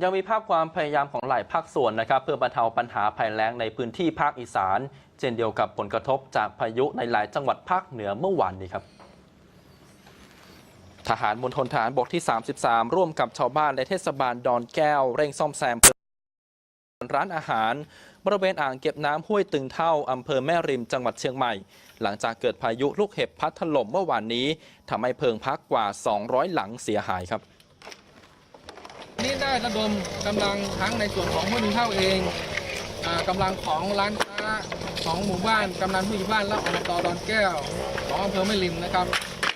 ยังมีภาพความพยายามของหลายภาคส่วนนะครับเพื่อบรรเทาปัญหาภัยแล้งในพื้นที่ภาคอีสานเช่นเดียวกับผลกระทบจากพายุในหลายจังหวัดภาคเหนือเมื่อวานนี้ครับทหารมณฑลทหารบกที่ 33 ร่วมกับชาวบ้านและเทศบาลดอนแก้วเร่งซ่อมแซมร้านอาหารบริเวณอ่างเก็บน้ำห้วยตึงเท่าอำเภอแม่ริมจังหวัดเชียงใหม่หลังจากเกิดพายุลูกเห็บพัดถล่มเมื่อวานนี้ทำให้เพิงพักกว่า 200 หลังเสียหายครับนี่ได้ระดมกำลังทั้งในส่วนของห้วยตึงเท่าเองกำลังของร้านค้าของหมู่บ้านกำนันผู้ใหญ่บ้านและอบตดอนแก้วของอำเภอแม่ริมนะครับ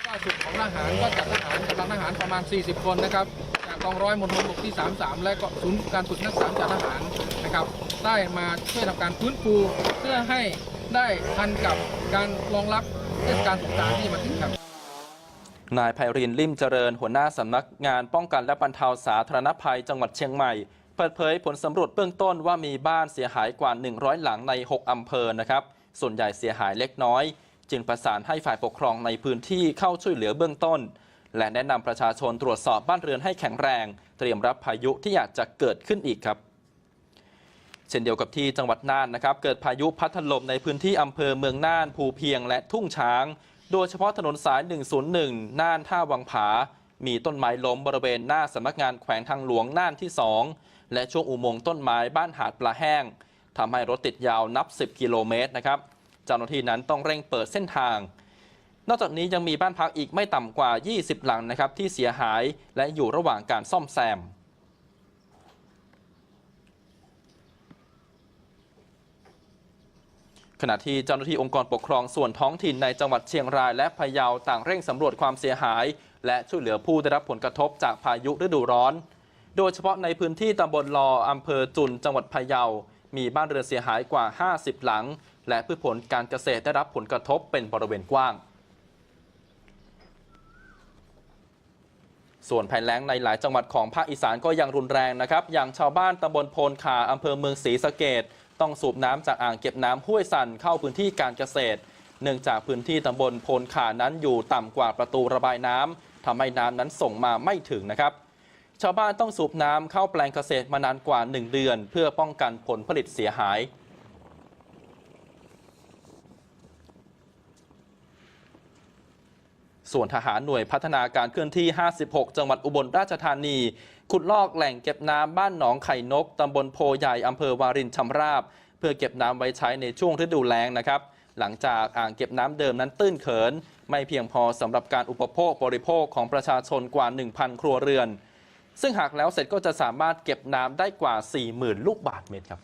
ก็สุดของทหารก็จัดทหารกำลังทหารประมาณ40 คนนะครับจากกองร้อยมณฑลบกที่ 33 และก็ศูนย์การฝึกนักศึกษาจากทหารนะครับได้มาช่วยทำการฟื้นฟูเพื่อให้ได้ทันกับการรองรับเทศกาลสงกรานต์ที่มาถึงครับนายไพรินทร์ ลิ่มเจริญหัวหน้าสำนักงานป้องกันและบรรเทาสาธารณภัยจังหวัดเชียงใหม่เปิดเผยผลสำรวจเบื้องต้นว่ามีบ้านเสียหายกว่า100 หลังใน6อำเภอนะครับส่วนใหญ่เสียหายเล็กน้อยจึงประสานให้ฝ่ายปกครองในพื้นที่เข้าช่วยเหลือเบื้องต้นและแนะนำประชาชนตรวจสอบบ้านเรือนให้แข็งแรงเตรียมรับพายุที่อาจจะเกิดขึ้นอีกครับเช่นเดียวกับที่จังหวัดน่านนะครับเกิดพายุพัดถล่มในพื้นที่อำเภอเมืองน่านภูเพียงและทุ่งช้างโดยเฉพาะถนนสาย 101 น่านท่าวังผามีต้นไม้ล้มบริเวณหน้าสำนักงานแขวงทางหลวงน่านที่ 2และช่วงอุโมงค์ต้นไม้บ้านหาดปลาแห้งทำให้รถติดยาวนับ10 กิโลเมตรนะครับเจ้าหน้าที่นั้นต้องเร่งเปิดเส้นทางนอกจากนี้ยังมีบ้านพักอีกไม่ต่ำกว่า20 หลังนะครับที่เสียหายและอยู่ระหว่างการซ่อมแซมขณะที่เจ้าหน้าที่องค์กรปกครองส่วนท้องถิ่นในจังหวัดเชียงรายและพะเยาต่างเร่งสำรวจความเสียหายและช่วยเหลือผู้ได้รับผลกระทบจากพายุฤดูร้อนโดยเฉพาะในพื้นที่ตำบลลออำเภอจุนจังหวัดพะเยามีบ้านเรือนเสียหายกว่า50 หลังและพืชผลการเกษตรได้รับผลกระทบเป็นบริเวณกว้างส่วนภัยแล้งในหลายจังหวัดของภาคอีสานก็ยังรุนแรงนะครับอย่างชาวบ้านตำบลโพนขาอำเภอเมืองศรีสะเกษต้องสูบน้ำจากอ่างเก็บน้ำห้วยสันเข้าพื้นที่การเกษตรเนื่องจากพื้นที่ตำบลโพนขานั้นอยู่ต่ำกว่าประตูระบายน้ำทำให้น้ำนั้นส่งมาไม่ถึงนะครับชาวบ้านต้องสูบน้ำเข้าแปลงเกษตรมานานกว่า1 เดือนเพื่อป้องกันผลผลิตเสียหายส่วนทหารหน่วยพัฒนาการเคลื่อนที่ 56 จังหวัดอุบลราชธานีขุดลอกแหล่งเก็บน้ำบ้านหนองไข่นกตำบลโพใหญ่อำเภอวารินชำราบเพื่อเก็บน้ำไว้ใช้ในช่วงฤดูแล้งนะครับหลังจากอ่างเก็บน้ำเดิมนั้นตื้นเขินไม่เพียงพอสำหรับการอุปโภคบริโภคของประชาชนกว่า 1,000 ครัวเรือนซึ่งหากแล้วเสร็จก็จะสามารถเก็บน้ำได้กว่า 40,000 ลูกบาศก์เมตรครับ